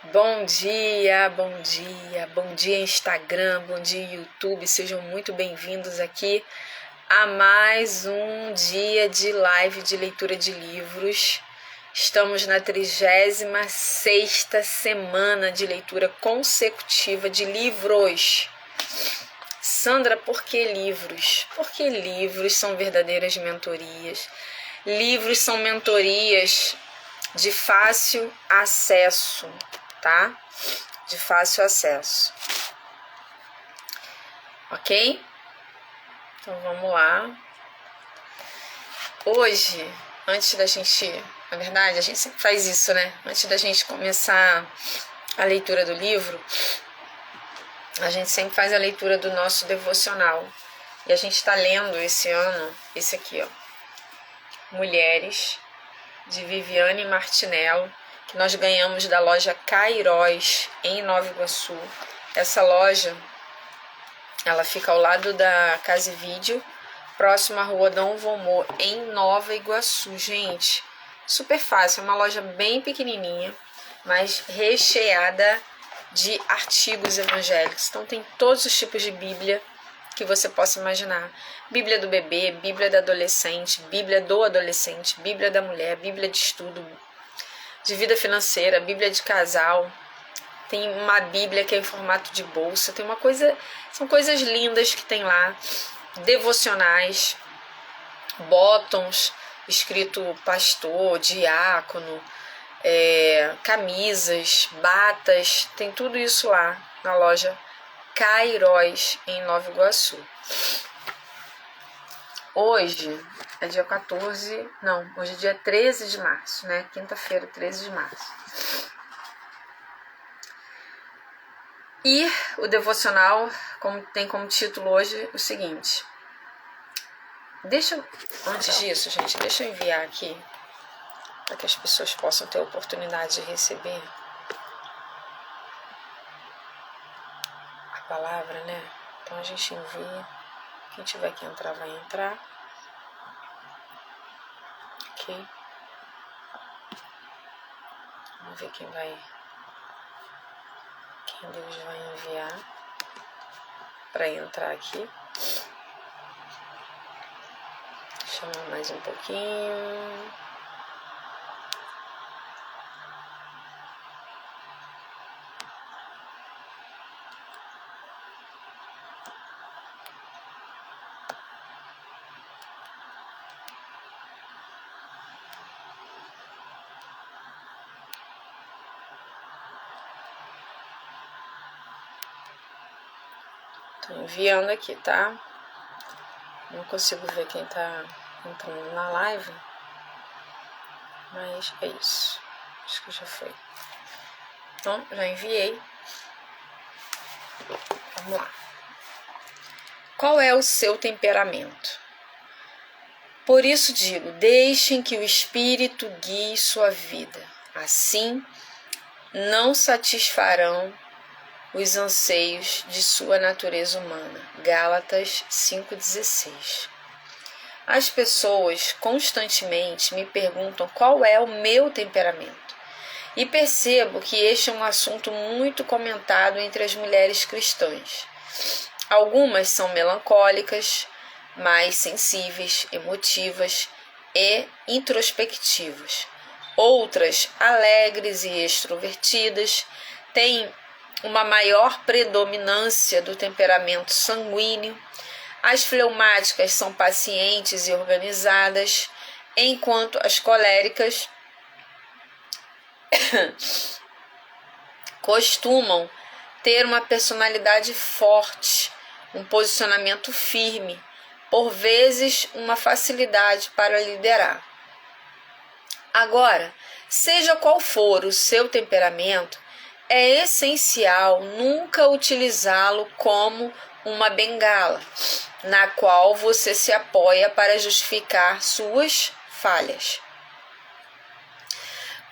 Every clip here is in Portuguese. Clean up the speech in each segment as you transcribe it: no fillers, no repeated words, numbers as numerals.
Bom dia Instagram, bom dia YouTube, sejam muito bem-vindos aqui a mais um dia de live de leitura de livros. Estamos na 36ª semana de leitura consecutiva de livros. Sandra, por que livros? Porque livros são verdadeiras mentorias. Livros são mentorias de fácil acesso, tá? De fácil acesso. Ok? Então vamos lá. Hoje, antes da gente... Na verdade, a gente sempre faz isso, né? Antes da gente começar a leitura do livro, a gente sempre faz a leitura do nosso devocional. E a gente está lendo esse ano, esse aqui, ó. Mulheres, de Viviane Martinello, que nós ganhamos da loja Cairóis, em Nova Iguaçu. Essa loja, ela fica ao lado da Casa e Vídeo, próximo à rua Dom Vomor, em Nova Iguaçu. Gente, super fácil, é uma loja bem pequenininha, mas recheada de artigos evangélicos. Então tem todos os tipos de Bíblia que você possa imaginar. Bíblia do bebê, Bíblia do adolescente, Bíblia da mulher, Bíblia de estudo, de vida financeira, Bíblia de casal. Tem uma Bíblia que é em formato de bolsa. Tem uma coisa, são coisas lindas que tem lá. Devocionais, bottoms, escrito pastor, diácono, camisas, batas, tem tudo isso lá na loja Cairóis, em Nova Iguaçu. Hoje é dia 14, não, hoje é dia 13 de março, né? Quinta-feira, 13 de março. E o devocional tem como título hoje o seguinte. Antes disso, gente, deixa eu enviar aqui para que as pessoas possam ter a oportunidade de receber a palavra, né? Então a gente envia. Quem tiver que entrar, vai entrar. Ok? Vamos ver quem Deus vai enviar para entrar aqui. Chama mais um pouquinho. Tô enviando aqui, tá? Não consigo ver quem tá entrando na live, mas é isso. Acho que já foi. Então, já enviei. Vamos lá. Qual é o seu temperamento? Por isso digo, deixem que o Espírito guie sua vida. Assim, não satisfarão os anseios de sua natureza humana. Gálatas 5,16. As pessoas constantemente me perguntam qual é o meu temperamento. E percebo que este é um assunto muito comentado entre as mulheres cristãs. Algumas são melancólicas, mais sensíveis, emotivas e introspectivas. Outras, alegres e extrovertidas, têm uma maior predominância do temperamento sanguíneo. As fleumáticas são pacientes e organizadas, enquanto as coléricas costumam ter uma personalidade forte, um posicionamento firme, por vezes uma facilidade para liderar. Agora, seja qual for o seu temperamento, é essencial nunca utilizá-lo como uma bengala, na qual você se apoia para justificar suas falhas.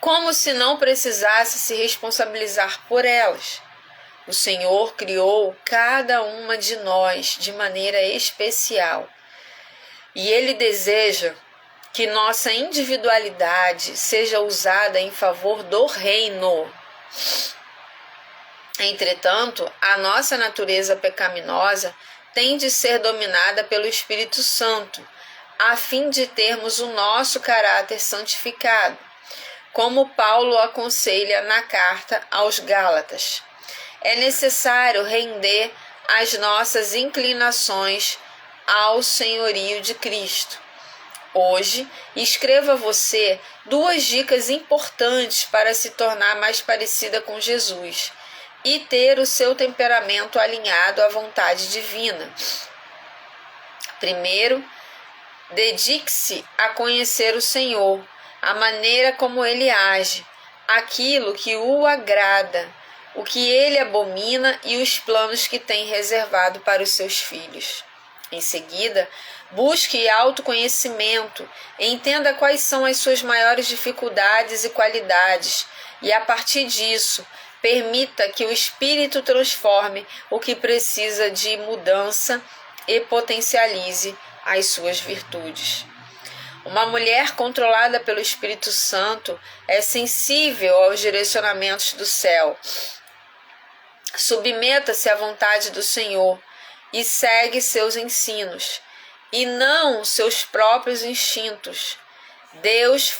Como se não precisasse se responsabilizar por elas. O Senhor criou cada uma de nós de maneira especial. E Ele deseja que nossa individualidade seja usada em favor do reino. Entretanto, a nossa natureza pecaminosa tem de ser dominada pelo Espírito Santo, a fim de termos o nosso caráter santificado, como Paulo aconselha na carta aos Gálatas. É necessário render as nossas inclinações ao senhorio de Cristo. Hoje, escreva você 2 dicas importantes para se tornar mais parecida com Jesus e ter o seu temperamento alinhado à vontade divina. Primeiro, dedique-se a conhecer o Senhor, a maneira como Ele age, aquilo que o agrada, o que Ele abomina e os planos que tem reservado para os seus filhos. Em seguida, busque autoconhecimento, entenda quais são as suas maiores dificuldades e qualidades, e a partir disso, permita que o Espírito transforme o que precisa de mudança e potencialize as suas virtudes. Uma mulher controlada pelo Espírito Santo é sensível aos direcionamentos do céu. Submeta-se à vontade do Senhor e segue seus ensinos, e não seus próprios instintos. Dessa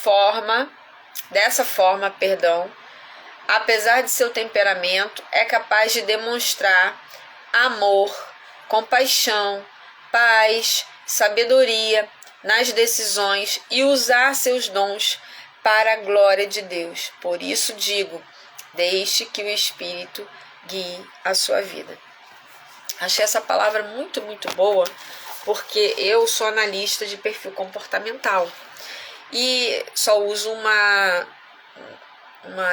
forma, apesar de seu temperamento, é capaz de demonstrar amor, compaixão, paz, sabedoria nas decisões e usar seus dons para a glória de Deus. Por isso digo, deixe que o Espírito guie a sua vida. Achei essa palavra muito, muito boa, porque eu sou analista de perfil comportamental e só uso uma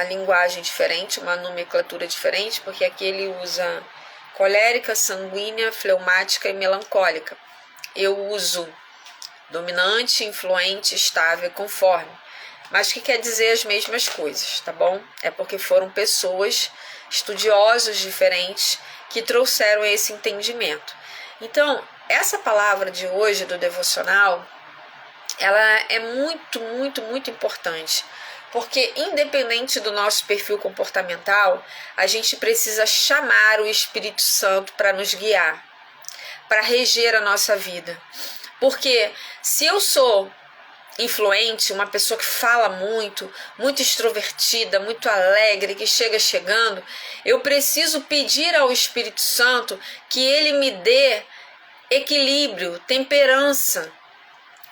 linguagem diferente, uma nomenclatura diferente, porque aqui ele usa colérica, sanguínea, fleumática e melancólica. Eu uso dominante, influente, estável e conforme, mas que quer dizer as mesmas coisas, tá bom? É porque foram pessoas, estudiosos diferentes, que trouxeram esse entendimento. Então, essa palavra de hoje do devocional, ela é muito, muito, muito importante, porque independente do nosso perfil comportamental, a gente precisa chamar o Espírito Santo para nos guiar, para reger a nossa vida. Porque se eu sou influente, uma pessoa que fala muito, muito extrovertida, muito alegre, que chega chegando, eu preciso pedir ao Espírito Santo que ele me dê equilíbrio, temperança,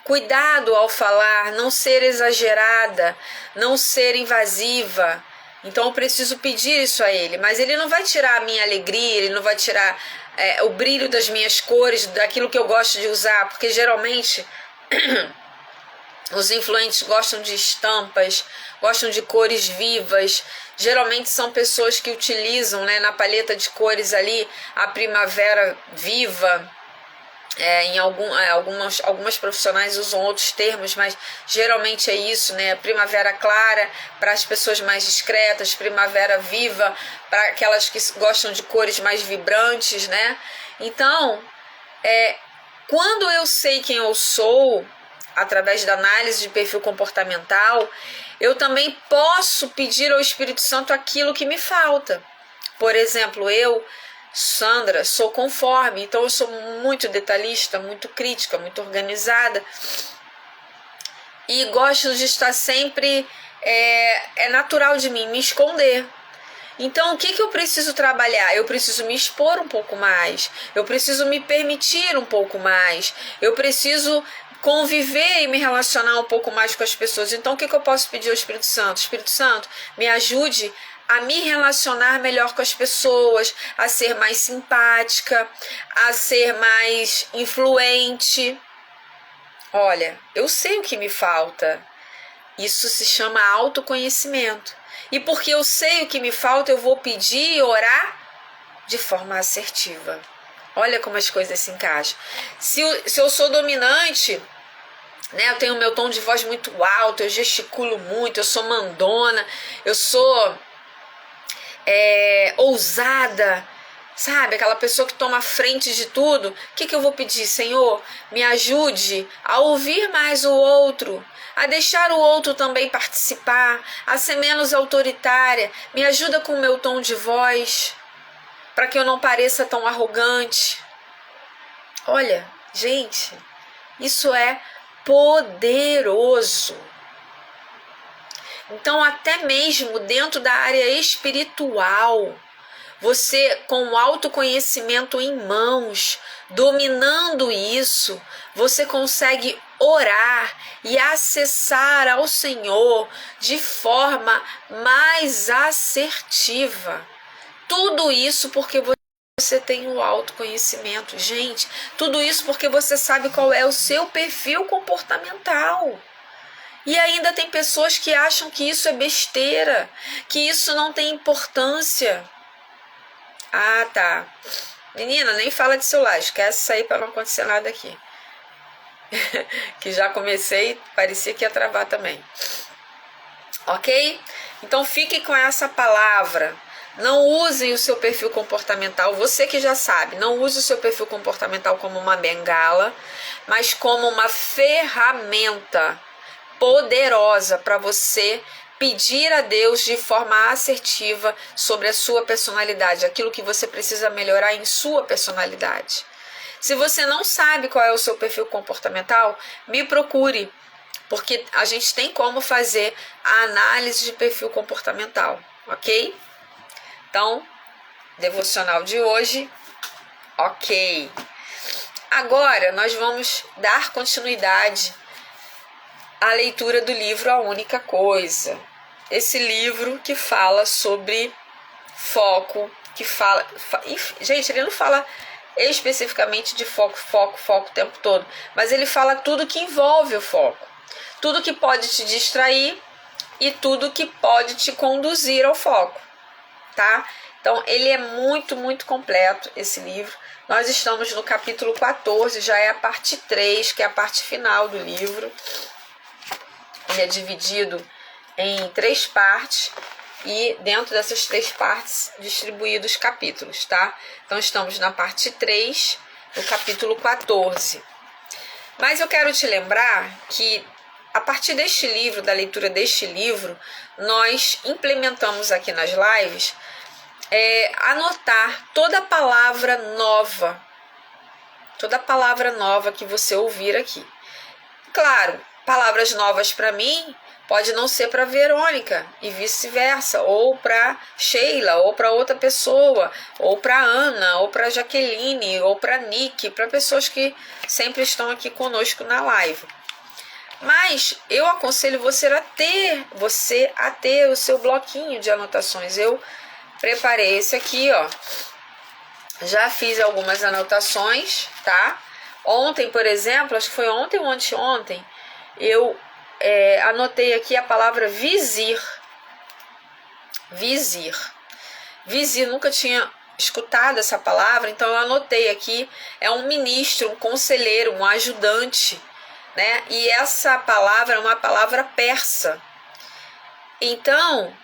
cuidado ao falar, não ser exagerada, não ser invasiva. Então eu preciso pedir isso a ele, mas ele não vai tirar a minha alegria, ele não vai tirar o brilho das minhas cores, daquilo que eu gosto de usar, porque geralmente os influentes gostam de estampas, gostam de cores vivas. Geralmente são pessoas que utilizam, né, na paleta de cores ali a primavera viva. Algumas profissionais usam outros termos, mas geralmente é isso, né? Primavera clara para as pessoas mais discretas, primavera viva para aquelas que gostam de cores mais vibrantes, né? Então, quando eu sei quem eu sou, através da análise de perfil comportamental, eu também posso pedir ao Espírito Santo aquilo que me falta. Por exemplo, eu, Sandra, sou conforme, então eu sou muito detalhista, muito crítica, muito organizada e gosto de estar sempre, é natural de mim me esconder. Então o que eu preciso trabalhar? Eu preciso me expor um pouco mais, eu preciso me permitir um pouco mais, eu preciso conviver e me relacionar um pouco mais com as pessoas. Então o que eu posso pedir ao Espírito Santo? Espírito Santo, me ajude a me relacionar melhor com as pessoas, a ser mais simpática, a ser mais influente. Olha, eu sei o que me falta. Isso se chama autoconhecimento. E porque eu sei o que me falta, eu vou pedir e orar de forma assertiva. Olha como as coisas se encaixam. Se eu sou dominante, né, eu tenho meu tom de voz muito alto, eu gesticulo muito, eu sou mandona, eu sou ousada, sabe? Aquela pessoa que toma a frente de tudo. O que eu vou pedir? Senhor, me ajude a ouvir mais o outro, a deixar o outro também participar, a ser menos autoritária. Me ajuda com o meu tom de voz. para que eu não pareça tão arrogante. Olha, gente, isso é poderoso. Então, até mesmo dentro da área espiritual, você, com o autoconhecimento em mãos, dominando isso, você consegue orar e acessar ao Senhor de forma mais assertiva. Tudo isso porque você tem o autoconhecimento. Gente, tudo isso porque você sabe qual é o seu perfil comportamental. E ainda tem pessoas que acham que isso é besteira, que isso não tem importância. Ah, tá. Menina, nem fala de celular, esquece isso aí para não acontecer nada aqui. Que já comecei, parecia que ia travar também. Ok? Então fique com essa palavra. Não usem o seu perfil comportamental, você que já sabe, não use o seu perfil comportamental como uma bengala, mas como uma ferramenta poderosa para você pedir a Deus de forma assertiva sobre a sua personalidade, aquilo que você precisa melhorar em sua personalidade. Se você não sabe qual é o seu perfil comportamental, me procure, porque a gente tem como fazer a análise de perfil comportamental, ok? Então, devocional de hoje, ok. Agora nós vamos dar continuidade à leitura do livro A Única Coisa. Esse livro que fala sobre foco, que fala... Gente, ele não fala especificamente de foco o tempo todo, mas ele fala tudo que envolve o foco. Tudo que pode te distrair e tudo que pode te conduzir ao foco, tá? Então, ele é muito, muito completo, esse livro. Nós estamos no capítulo 14, já é a parte 3, que é a parte final do livro. Ele é dividido em 3 partes e dentro dessas 3 partes distribuídos capítulos, tá? Então estamos na parte 3, no capítulo 14. Mas eu quero te lembrar que a partir deste livro, da leitura deste livro, nós implementamos aqui nas lives anotar toda palavra nova que você ouvir aqui. Claro, palavras novas para mim pode não ser para Verônica e vice-versa, ou para Sheila, ou para outra pessoa, ou para Ana, ou para Jaqueline, ou para Nick, para pessoas que sempre estão aqui conosco na live. Mas eu aconselho você a ter o seu bloquinho de anotações. Eu preparei esse aqui, ó. Já fiz algumas anotações, tá? Ontem, por exemplo, acho que foi ontem ou anteontem, eu anotei aqui a palavra vizir. Vizir. Vizir, nunca tinha escutado essa palavra, então eu anotei aqui. É um ministro, um conselheiro, um ajudante, né? E essa palavra é uma palavra persa. Então,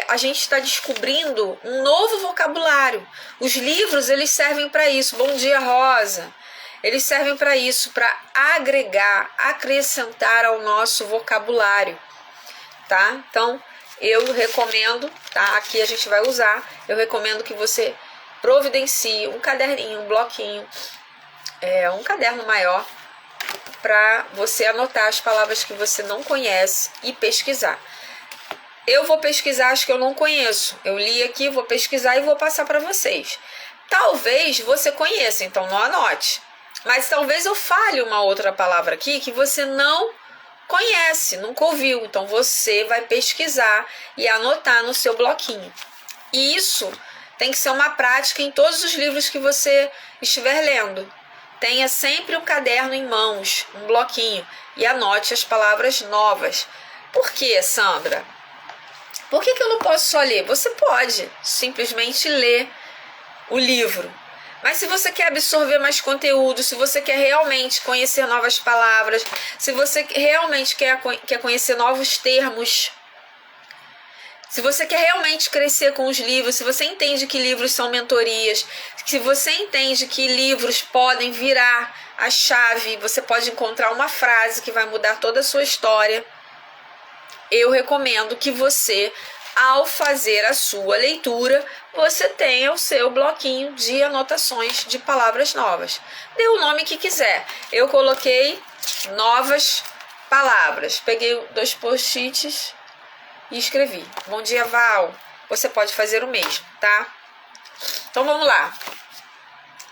a gente está descobrindo um novo vocabulário. Os livros, eles servem para isso. Bom dia, Rosa. Eles servem para isso, para agregar, acrescentar ao nosso vocabulário, tá? Então, eu recomendo, tá? Aqui a gente vai usar. Eu recomendo que você providencie um caderninho, um bloquinho, um caderno maior, para você anotar as palavras que você não conhece e pesquisar. Eu vou pesquisar as que eu não conheço. Eu li aqui, vou pesquisar e vou passar para vocês. Talvez você conheça, então não anote. Mas talvez eu fale uma outra palavra aqui que você não conhece, nunca ouviu. Então você vai pesquisar e anotar no seu bloquinho. E isso tem que ser uma prática em todos os livros que você estiver lendo. Tenha sempre um caderno em mãos, um bloquinho, e anote as palavras novas. Por quê, Sandra? Por que eu não posso só ler? Você pode simplesmente ler o livro. Mas se você quer absorver mais conteúdo, se você quer realmente conhecer novas palavras, se você realmente quer conhecer novos termos, se você quer realmente crescer com os livros, se você entende que livros são mentorias, se você entende que livros podem virar a chave, você pode encontrar uma frase que vai mudar toda a sua história, eu recomendo que você ao fazer a sua leitura, você tenha o seu bloquinho de anotações de palavras novas. Dê o nome que quiser. Eu coloquei novas palavras. Peguei 2 post-its e escrevi. Bom dia, Val. Você pode fazer o mesmo, tá? Então vamos lá.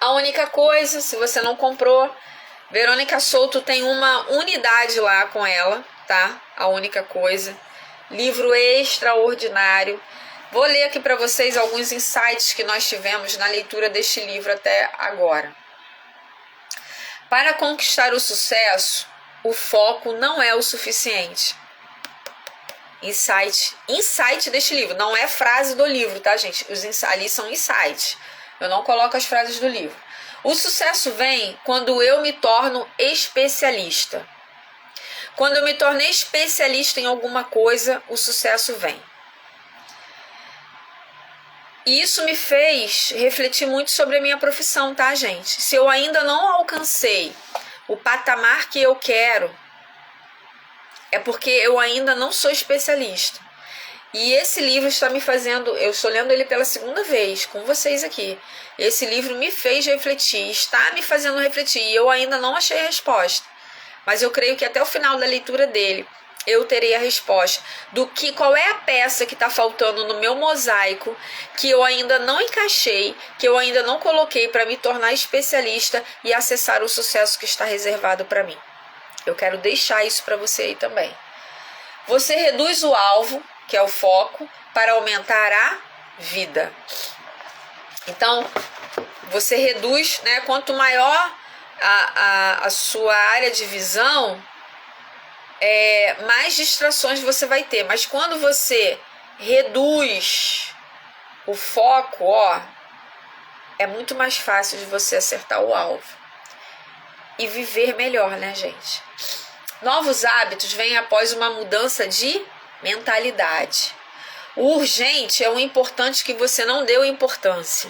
A única coisa, se você não comprou, Verônica Souto tem uma unidade lá com ela, tá? A única coisa. Livro extraordinário. Vou ler aqui para vocês alguns insights que nós tivemos na leitura deste livro até agora. Para conquistar o sucesso, o foco não é o suficiente. Insight deste livro, não é frase do livro, tá, gente? Ali são insights. Eu não coloco as frases do livro. O sucesso vem quando eu me torno especialista. Quando eu me tornei especialista em alguma coisa, o sucesso vem. E isso me fez refletir muito sobre a minha profissão, tá, gente? Se eu ainda não alcancei o patamar que eu quero, é porque eu ainda não sou especialista. E esse livro está me fazendo, eu estou lendo ele pela segunda vez com vocês aqui. Esse livro me fez refletir, está me fazendo refletir, e eu ainda não achei a resposta. Mas eu creio que até o final da leitura dele, eu terei a resposta qual é a peça que está faltando no meu mosaico, que eu ainda não encaixei, que eu ainda não coloquei para me tornar especialista e acessar o sucesso que está reservado para mim. Eu quero deixar isso para você aí também. Você reduz o alvo, que é o foco, para aumentar a vida. Então, você reduz, né? Quanto maior a sua área de visão, mais distrações você vai ter. Mas quando você reduz o foco, é muito mais fácil de você acertar o alvo e viver melhor, né, gente? Novos hábitos vêm após uma mudança de mentalidade. O urgente é o importante que você não deu importância.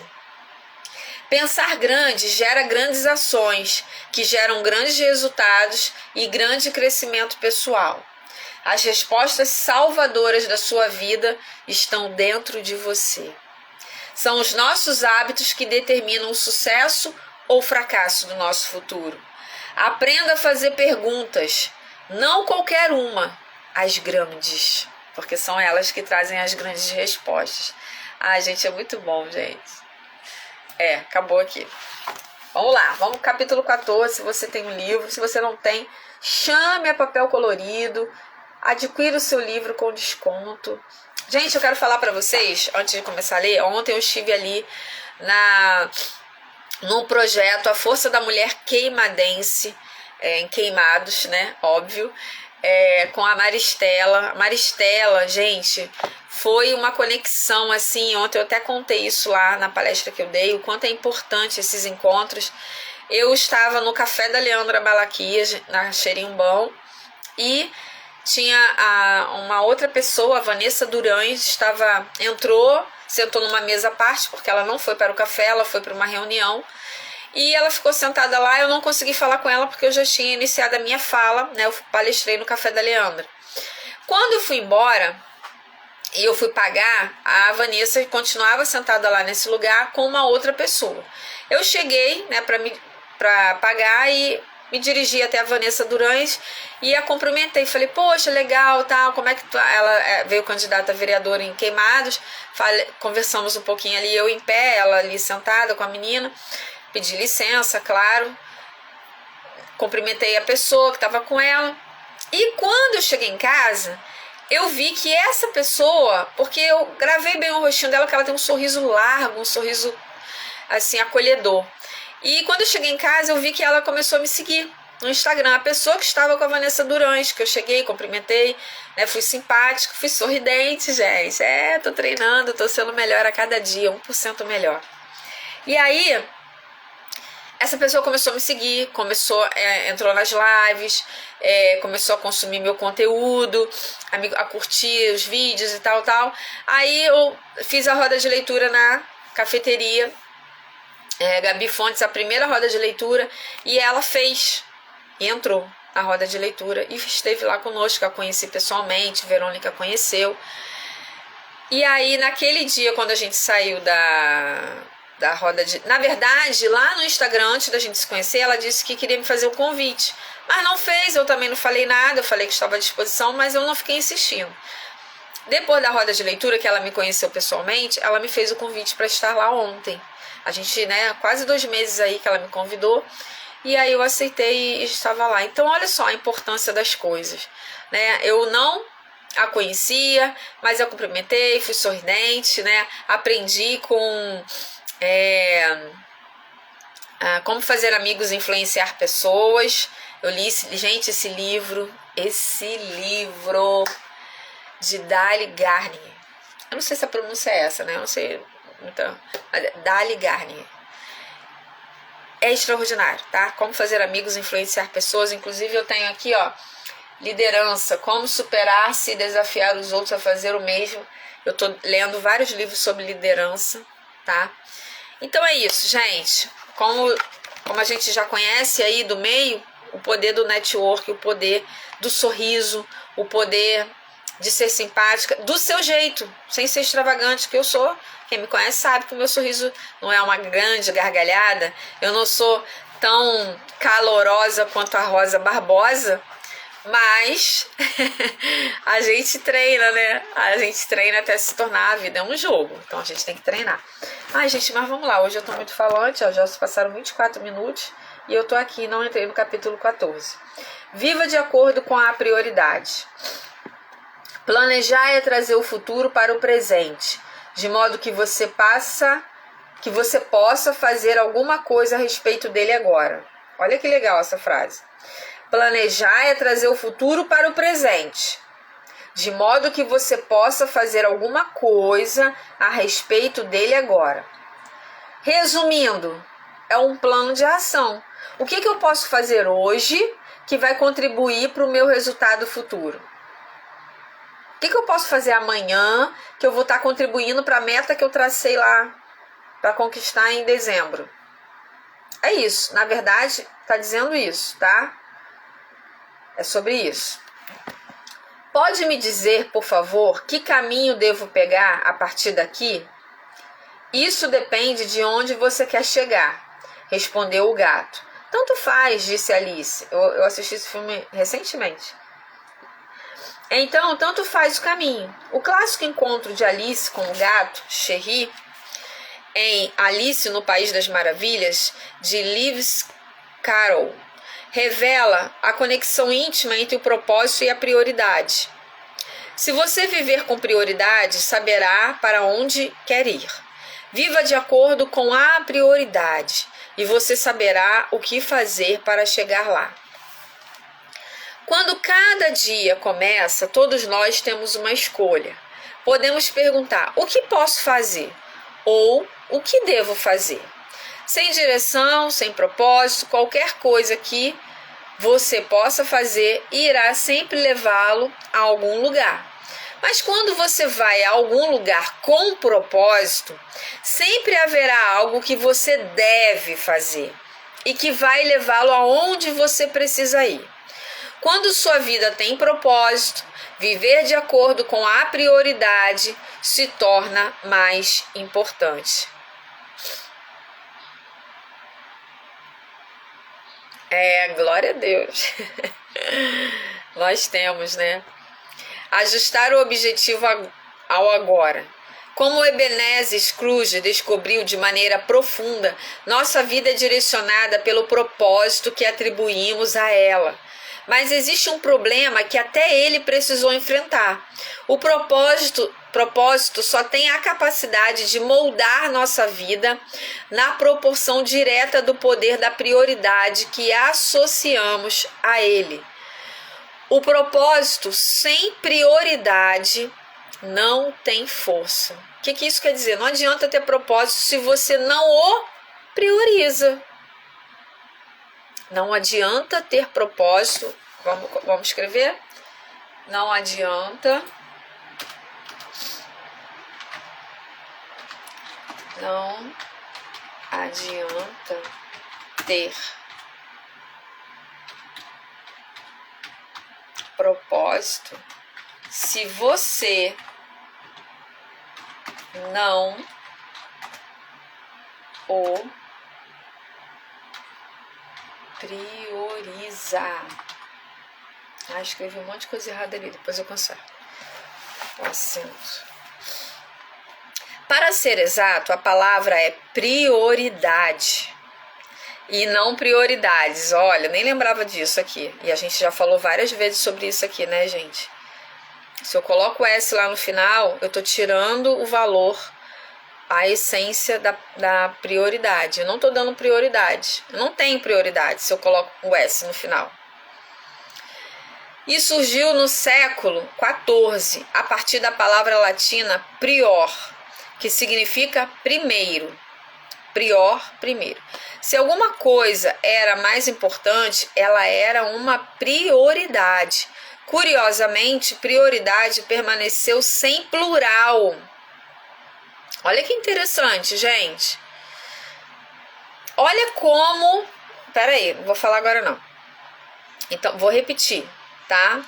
Pensar grande gera grandes ações, que geram grandes resultados e grande crescimento pessoal. As respostas salvadoras da sua vida estão dentro de você. São os nossos hábitos que determinam o sucesso ou fracasso do nosso futuro. Aprenda a fazer perguntas, não qualquer uma, as grandes, porque são elas que trazem as grandes respostas. Gente, é muito bom, gente. Acabou aqui. Vamos lá, vamos pro capítulo 14, se você tem um livro. Se você não tem, chame a Papel Colorido, adquira o seu livro com desconto. Gente, eu quero falar para vocês, antes de começar a ler, ontem eu estive ali no projeto A Força da Mulher Queimadense, em Queimados, né, óbvio, com a Maristela. Maristela, gente, foi uma conexão, assim, ontem eu até contei isso lá na palestra que eu dei, o quanto é importante esses encontros. Eu estava no Café da Leandra Malaquias, na Xerimbão, e tinha uma outra pessoa, a Vanessa Durães, entrou, sentou numa mesa à parte, porque ela não foi para o café, ela foi para uma reunião, e ela ficou sentada lá. Eu não consegui falar com ela porque eu já tinha iniciado a minha fala, né? Eu palestrei no Café da Leandra. Quando eu fui embora e eu fui pagar, a Vanessa continuava sentada lá nesse lugar com uma outra pessoa. Eu cheguei, né, para pagar e me dirigi até a Vanessa Durães e a cumprimentei. Falei, poxa, legal, tal, como é que tu... Ela veio candidata a vereadora em Queimados. Conversamos um pouquinho ali, eu em pé, ela ali sentada com a menina. Pedi licença, claro. Cumprimentei a pessoa que estava com ela. E quando eu cheguei em casa, eu vi que essa pessoa, porque eu gravei bem o rostinho dela, que ela tem um sorriso largo, um sorriso assim, acolhedor. E quando eu cheguei em casa, eu vi que ela começou a me seguir no Instagram. A pessoa que estava com a Vanessa Durães, que eu cheguei, cumprimentei, né, fui simpática, fui sorridente, gente. Tô treinando, tô sendo melhor a cada dia, 1% melhor. E aí, essa pessoa começou a me seguir, entrou nas lives, começou a consumir meu conteúdo, a curtir os vídeos e tal. Aí eu fiz a roda de leitura na cafeteria, Gabi Fontes, a primeira roda de leitura, e ela fez, e entrou na roda de leitura, e esteve lá conosco. A conheci pessoalmente, Verônica conheceu. E aí, naquele dia, quando a gente saiu da roda de... Na verdade, lá no Instagram, antes da gente se conhecer, ela disse que queria me fazer o convite. Mas não fez, eu também não falei nada, eu falei que estava à disposição, mas eu não fiquei insistindo. Depois da roda de leitura, que ela me conheceu pessoalmente, ela me fez o convite para estar lá ontem. A gente, né, quase 2 meses aí que ela me convidou, e aí eu aceitei e estava lá. Então, olha só a importância das coisas, né? Eu não a conhecia, mas eu cumprimentei, fui sorridente, né? Aprendi com como fazer amigos e influenciar pessoas. Eu li, gente, esse livro de Dali Garnier. Eu não sei se a pronúncia é essa, né? Eu não sei. Então, Dali Garnier. É extraordinário, tá? Como fazer amigos e influenciar pessoas. Inclusive, eu tenho aqui, ó, liderança, como superar-se e desafiar os outros a fazer o mesmo. Eu tô lendo vários livros sobre liderança, tá? Então é isso, gente. Como a gente já conhece aí do meio, o poder do network, o poder do sorriso, o poder de ser simpática, do seu jeito, sem ser extravagante, que eu sou. Quem me conhece sabe que o meu sorriso não é uma grande gargalhada, eu não sou tão calorosa quanto a Rosa Barbosa, mas a gente treina, né? A gente treina até se tornar a vida. É um jogo, então a gente tem que treinar. Ai, gente, mas vamos lá. Hoje eu tô muito falante, ó, já se passaram 24 minutos e eu tô aqui, não entrei no capítulo 14. Viva de acordo com a prioridade. Planejar é trazer o futuro para o presente, de modo que você possa fazer alguma coisa a respeito dele agora. Olha que legal essa frase. Planejar é trazer o futuro para o presente, de modo que você possa fazer alguma coisa a respeito dele agora. Resumindo, é um plano de ação. O que eu posso fazer hoje que vai contribuir para o meu resultado futuro? O que eu posso fazer amanhã que eu vou estar contribuindo para a meta que eu tracei lá para conquistar em dezembro? É isso, na verdade, está dizendo isso, tá? É sobre isso. Pode me dizer, por favor, que caminho devo pegar a partir daqui? Isso depende de onde você quer chegar, respondeu o gato. Tanto faz, disse Alice. Eu assisti esse filme recentemente. Então, tanto faz o caminho. O clássico encontro de Alice com o gato, Cherry, em Alice no País das Maravilhas, de Lewis Carroll, revela a conexão íntima entre o propósito e a prioridade. Se você viver com prioridade, saberá para onde quer ir. Viva de acordo com a prioridade e você saberá o que fazer para chegar lá. Quando cada dia começa, todos nós temos uma escolha. Podemos perguntar: o que posso fazer? Ou o que devo fazer? Sem direção, sem propósito, qualquer coisa que você possa fazer irá sempre levá-lo a algum lugar. Mas quando você vai a algum lugar com propósito, sempre haverá algo que você deve fazer e que vai levá-lo aonde você precisa ir. Quando sua vida tem propósito, viver de acordo com a prioridade se torna mais importante. Glória a Deus. Nós temos, né? Ajustar o objetivo ao agora. Como Ebenezer Scrooge descobriu de maneira profunda, nossa vida é direcionada pelo propósito que atribuímos a ela. Mas existe um problema que até ele precisou enfrentar. O propósito só tem a capacidade de moldar nossa vida na proporção direta do poder da prioridade que associamos a ele. O propósito sem prioridade não tem força. O que isso quer dizer? Não adianta ter propósito se você não o prioriza. Não adianta ter propósito. Vamos escrever? Não adianta. Não adianta ter propósito se você não o prioriza. Escrevi um monte de coisa errada ali, depois eu conserto o acento. Para ser exato, a palavra é prioridade e não prioridades. Olha, nem lembrava disso aqui. E a gente já falou várias vezes sobre isso aqui, né, gente? Se eu coloco o S lá no final, eu tô tirando o valor, a essência da prioridade. Eu não tô dando prioridade. Eu não tenho prioridade se eu coloco o S no final. E surgiu no século XIV, a partir da palavra latina prior, que significa primeiro. Prior, primeiro. Se alguma coisa era mais importante, ela era uma prioridade. Curiosamente, prioridade permaneceu sem plural. Olha que interessante, gente. Olha como... Peraí, não vou falar agora não. Então, vou repetir, tá?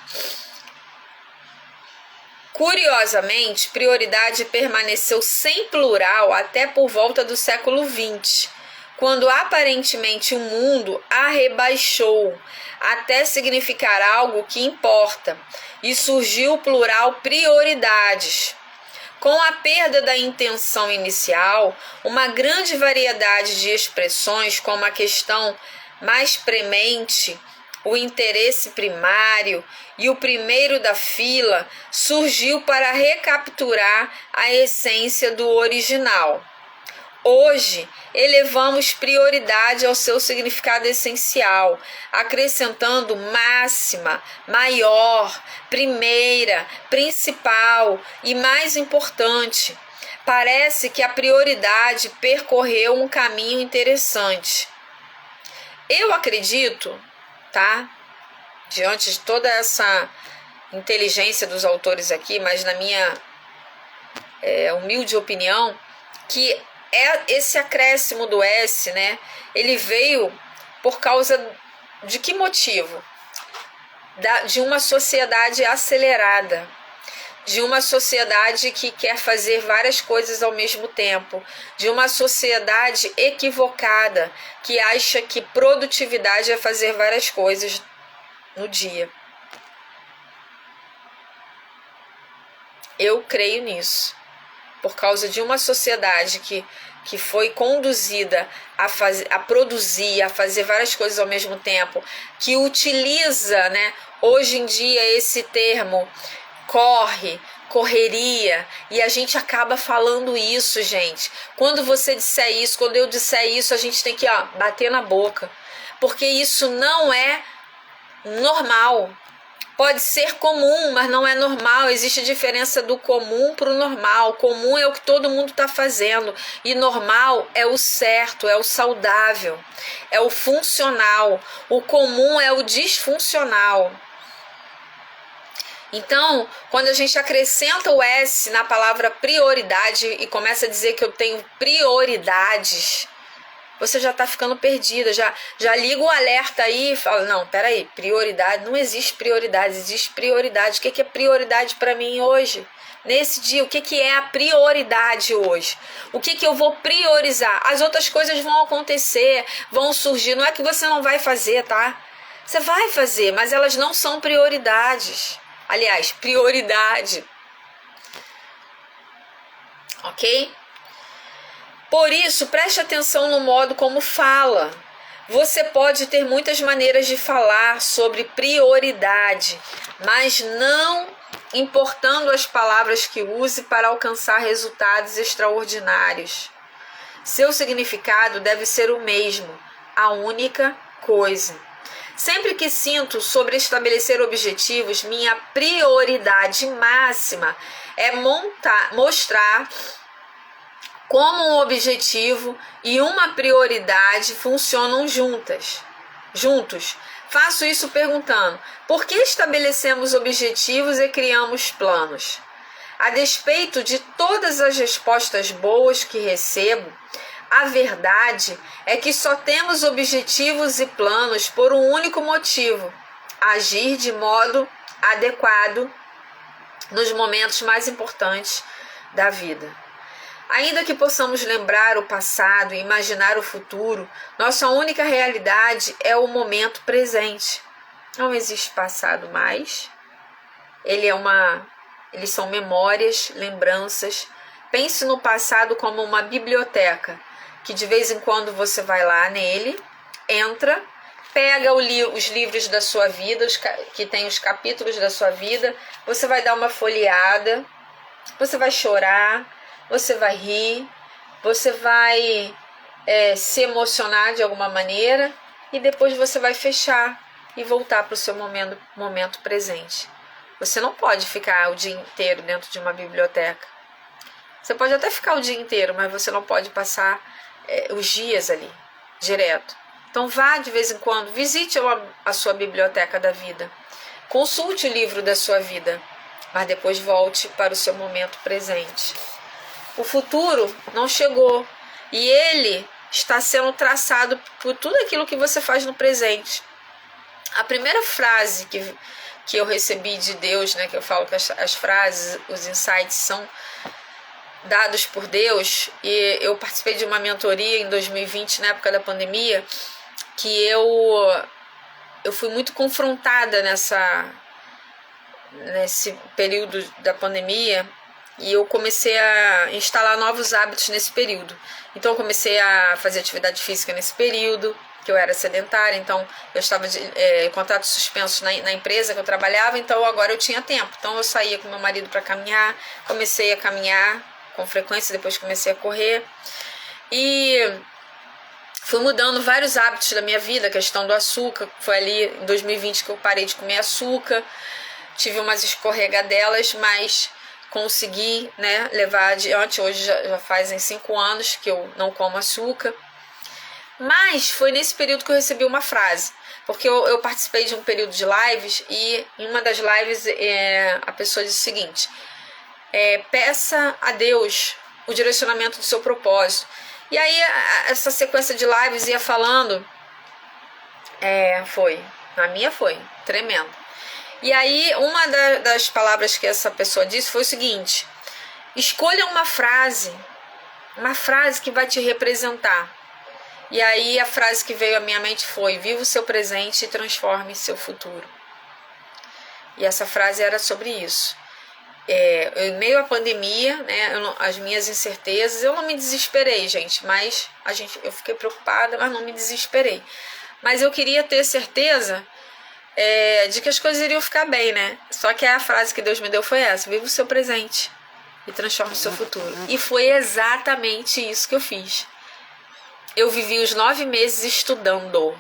Curiosamente, prioridade permaneceu sem plural até por volta do século XX, quando aparentemente o mundo a rebaixou até significar algo que importa, e surgiu o plural prioridades. Com a perda da intenção inicial, uma grande variedade de expressões, como a questão mais premente, o interesse primário e o primeiro da fila, surgiu para recapturar a essência do original. Hoje, elevamos prioridade ao seu significado essencial, acrescentando máxima, maior, primeira, principal e mais importante. Parece que a prioridade percorreu um caminho interessante. Eu acredito, tá? Diante de toda essa inteligência dos autores aqui, mas na minha humilde opinião, que esse acréscimo do S, né? Ele veio por causa de que motivo? De uma sociedade acelerada, de uma sociedade que quer fazer várias coisas ao mesmo tempo, de uma sociedade equivocada que acha que produtividade é fazer várias coisas no dia. Eu creio nisso. Por causa de uma sociedade que foi conduzida a produzir, a fazer várias coisas ao mesmo tempo, que utiliza, né, hoje em dia esse termo correria, e a gente acaba falando isso, gente. Quando você disser isso, quando eu disser isso, a gente tem que bater na boca, porque isso não é normal. Pode ser comum, mas não é normal. Existe diferença do comum para o normal. Comum é o que todo mundo está fazendo. E normal é o certo, é o saudável, é o funcional. O comum é o disfuncional. Então, quando a gente acrescenta o S na palavra prioridade e começa a dizer que eu tenho prioridades, você já está ficando perdida, já liga o alerta aí e fala, não, peraí, prioridade, não existe prioridade, existe prioridade. O que é prioridade para mim hoje? Nesse dia, o que é a prioridade hoje? O que eu vou priorizar? As outras coisas vão acontecer, vão surgir, não é que você não vai fazer, tá? Você vai fazer, mas elas não são prioridades. Aliás, prioridade. Ok? Por isso, preste atenção no modo como fala. Você pode ter muitas maneiras de falar sobre prioridade, mas não importando as palavras que use para alcançar resultados extraordinários. Seu significado deve ser o mesmo, a única coisa. Sempre que sinto sobre estabelecer objetivos, minha prioridade máxima é mostrar como um objetivo e uma prioridade funcionam juntos. Faço isso perguntando: por que estabelecemos objetivos e criamos planos? A despeito de todas as respostas boas que recebo, a verdade é que só temos objetivos e planos por um único motivo: agir de modo adequado nos momentos mais importantes da vida. Ainda que possamos lembrar o passado e imaginar o futuro, nossa única realidade é o momento presente. Não existe passado mais. Eles são memórias, lembranças. Pense no passado como uma biblioteca, que de vez em quando você vai lá nele, entra, pega os livros da sua vida, que tem os capítulos da sua vida, você vai dar uma folheada, você vai chorar, você vai rir, você vai se emocionar de alguma maneira e depois você vai fechar e voltar para o seu momento presente. Você não pode ficar o dia inteiro dentro de uma biblioteca. Você pode até ficar o dia inteiro, mas você não pode passar os dias ali, direto. Então vá de vez em quando, visite a sua biblioteca da vida. Consulte o livro da sua vida, mas depois volte para o seu momento presente. O futuro não chegou e ele está sendo traçado por tudo aquilo que você faz no presente. A primeira frase que eu recebi de Deus, né, que eu falo que as frases, os insights são dados por Deus, e eu participei de uma mentoria em 2020, na época da pandemia, que eu fui muito confrontada nesse período da pandemia, e eu comecei a instalar novos hábitos nesse período. Então eu comecei a fazer atividade física nesse período, que eu era sedentária, então eu estava em contrato suspenso na empresa que eu trabalhava, então agora eu tinha tempo. Então eu saía com meu marido para caminhar, comecei a caminhar com frequência, depois comecei a correr. E fui mudando vários hábitos da minha vida, a questão do açúcar, foi ali em 2020 que eu parei de comer açúcar, tive umas escorregadelas, mas consegui, né, levar adiante. Hoje já fazem 5 anos que eu não como açúcar. Mas foi nesse período que eu recebi uma frase, porque eu participei de um período de lives, e em uma das lives a pessoa disse o seguinte: peça a Deus o direcionamento do seu propósito. E aí essa sequência de lives ia falando, na minha foi tremendo. E aí uma das palavras que essa pessoa disse foi o seguinte: escolha uma frase que vai te representar. E aí a frase que veio à minha mente foi: viva o seu presente e transforme seu futuro. E essa frase era sobre isso. Em meio à pandemia, né, as minhas incertezas, eu não me desesperei, gente, mas eu fiquei preocupada, mas não me desesperei. Mas eu queria ter certeza de que as coisas iriam ficar bem, né? Só que a frase que Deus me deu foi essa: viva o seu presente e transforme o seu futuro. E foi exatamente isso que eu fiz. Eu vivi os 9 meses estudando.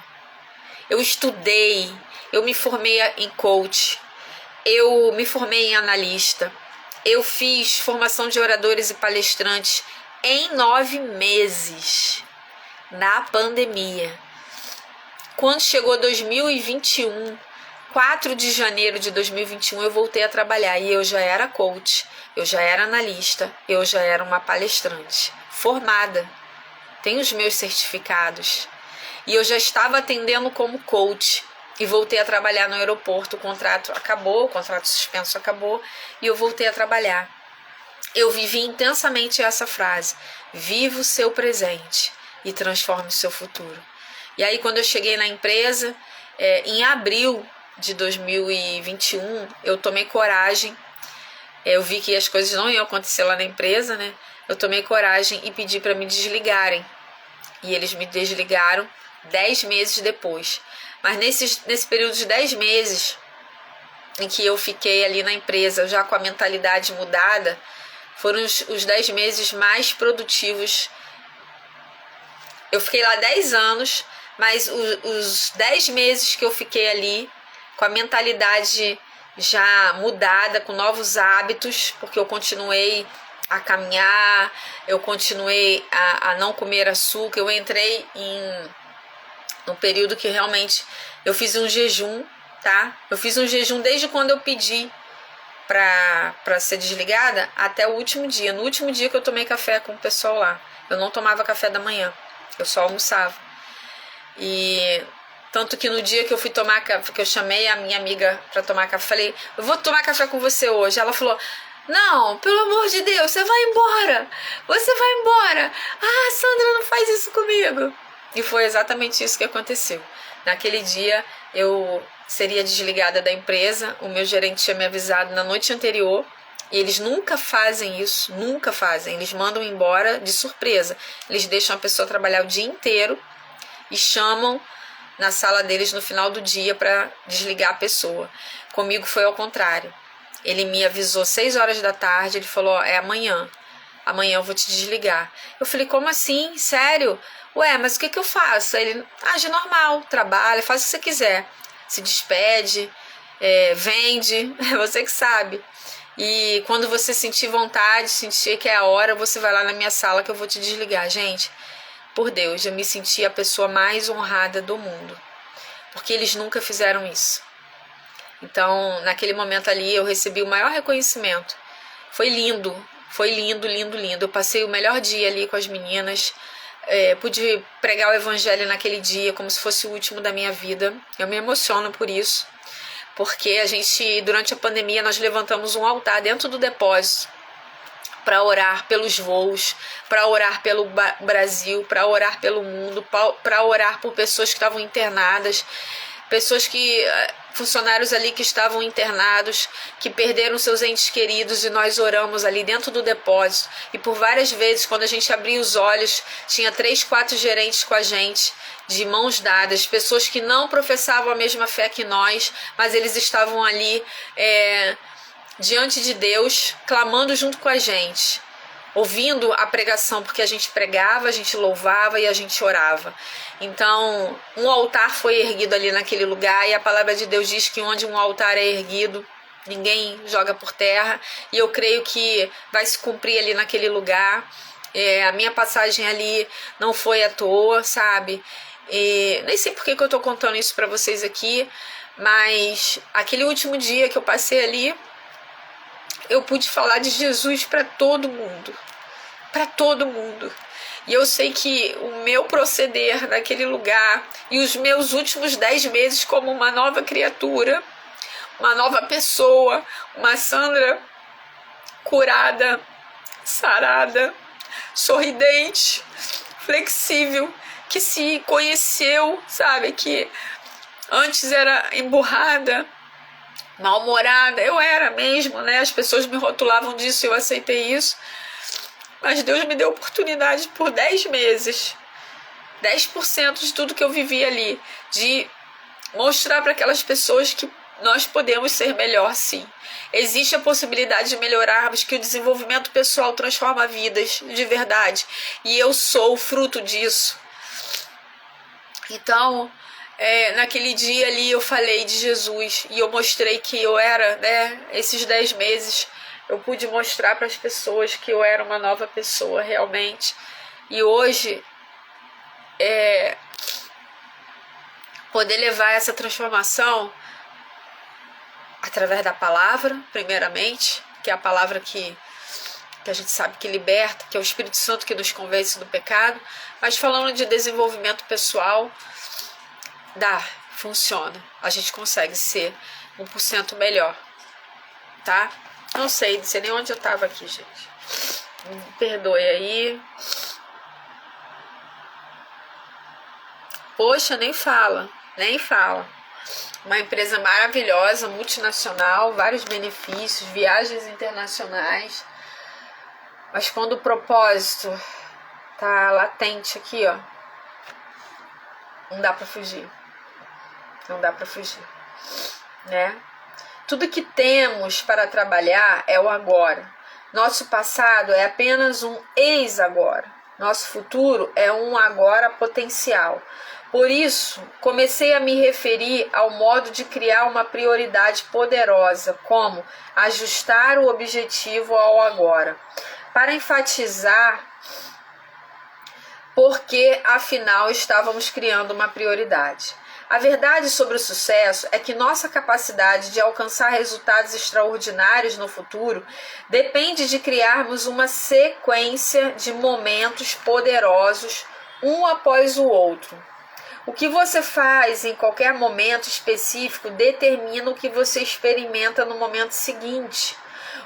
Eu estudei, eu me formei em coach, eu me formei em analista, eu fiz formação de oradores e palestrantes em 9 meses, na pandemia. Quando chegou 2021, 4 de janeiro de 2021, eu voltei a trabalhar e eu já era coach, eu já era analista, eu já era uma palestrante formada. Tenho os meus certificados. E eu já estava atendendo como coach. E voltei a trabalhar no aeroporto. O contrato acabou, o contrato suspenso acabou. E eu voltei a trabalhar. Eu vivi intensamente essa frase: viva o seu presente e transforme o seu futuro. E aí quando eu cheguei na empresa, em abril de 2021, eu tomei coragem. Eu vi que as coisas não iam acontecer lá na empresa, né? Eu tomei coragem e pedi para me desligarem. E eles me desligaram 10 meses depois. Mas nesse período de 10 meses em que eu fiquei ali na empresa, já com a mentalidade mudada, foram os 10 meses mais produtivos. Eu fiquei lá 10 anos, mas os 10 meses que eu fiquei ali, com a mentalidade já mudada, com novos hábitos, porque eu continuei a caminhar, eu continuei a não comer açúcar, eu entrei num período que realmente eu fiz um jejum, tá? Eu fiz um jejum desde quando eu pedi para ser desligada até o último dia. No último dia que eu tomei café com o pessoal lá, eu não tomava café da manhã, eu só almoçava. E tanto que no dia que eu fui tomar café, que eu chamei a minha amiga para tomar café, falei: eu vou tomar café com você hoje. Ela falou: Não, pelo amor de Deus, você vai embora. Você vai embora. Ah, Sandra, não faz isso comigo. E foi exatamente isso que aconteceu. Naquele dia eu seria desligada da empresa. O meu gerente tinha me avisado na noite anterior. E eles nunca fazem isso, nunca fazem. Eles mandam embora de surpresa. Eles deixam a pessoa trabalhar o dia inteiro e chamam na sala deles no final do dia para desligar a pessoa. Comigo foi ao contrário. Ele me avisou 6 horas da tarde, ele falou, é amanhã eu vou te desligar. Eu falei, como assim? Sério? Ué, mas o que eu faço? Ele, age normal, trabalha, faz o que você quiser. Se despede, vende, é você que sabe. E quando você sentir vontade, sentir que é a hora, você vai lá na minha sala que eu vou te desligar. Gente, por Deus, eu me senti a pessoa mais honrada do mundo. Porque eles nunca fizeram isso. Então, naquele momento ali, eu recebi o maior reconhecimento. Foi lindo, lindo, lindo. Eu passei o melhor dia ali com as meninas. Pude pregar o evangelho naquele dia como se fosse o último da minha vida. Eu me emociono por isso. Porque durante a pandemia, nós levantamos um altar dentro do depósito para orar pelos voos, para orar pelo Brasil, para orar pelo mundo, para orar por pessoas que estavam internadas, funcionários ali que estavam internados, que perderam seus entes queridos, e nós oramos ali dentro do depósito. E por várias vezes, quando a gente abria os olhos, tinha 3, 4 gerentes com a gente, de mãos dadas, pessoas que não professavam a mesma fé que nós, mas eles estavam ali diante de Deus, clamando junto com a gente, ouvindo a pregação, porque a gente pregava, a gente louvava e a gente orava. Então, um altar foi erguido ali naquele lugar, e a palavra de Deus diz que onde um altar é erguido, ninguém joga por terra, e eu creio que vai se cumprir ali naquele lugar. A minha passagem ali não foi à toa, sabe? Nem sei por que eu tô contando isso para vocês aqui, mas aquele último dia que eu passei ali, eu pude falar de Jesus para todo mundo. Para todo mundo. E eu sei que o meu proceder naquele lugar e os meus últimos 10 meses como uma nova criatura, uma nova pessoa, uma Sandra curada, sarada, sorridente, flexível, que se conheceu, sabe, que antes era emburrada, mal-humorada, eu era mesmo, né? As pessoas me rotulavam disso, eu aceitei isso. Mas Deus me deu oportunidade por 10 meses, 10% de tudo que eu vivi ali, de mostrar para aquelas pessoas que nós podemos ser melhor, sim. Existe a possibilidade de melhorarmos, que o desenvolvimento pessoal transforma vidas de verdade. E eu sou o fruto disso. Então, naquele dia ali eu falei de Jesus e eu mostrei que eu era, né, esses 10 meses, eu pude mostrar para as pessoas que eu era uma nova pessoa realmente. E hoje, poder levar essa transformação através da palavra, primeiramente, que é a palavra que a gente sabe que liberta, que é o Espírito Santo que nos convence do pecado, mas falando de desenvolvimento pessoal, funciona. A gente consegue ser 1% melhor, tá? Não sei nem onde eu tava aqui, gente. Me perdoe aí. Poxa, nem fala. Uma empresa maravilhosa, multinacional, vários benefícios, viagens internacionais. Mas quando o propósito tá latente aqui, ó, não dá pra fugir. Né? Tudo que temos para trabalhar é o agora. Nosso passado é apenas um ex-agora. Nosso futuro é um agora potencial. Por isso, comecei a me referir ao modo de criar uma prioridade poderosa, como ajustar o objetivo ao agora, para enfatizar porque, afinal, estávamos criando uma prioridade. A verdade sobre o sucesso é que nossa capacidade de alcançar resultados extraordinários no futuro depende de criarmos uma sequência de momentos poderosos, um após o outro. O que você faz em qualquer momento específico determina o que você experimenta no momento seguinte.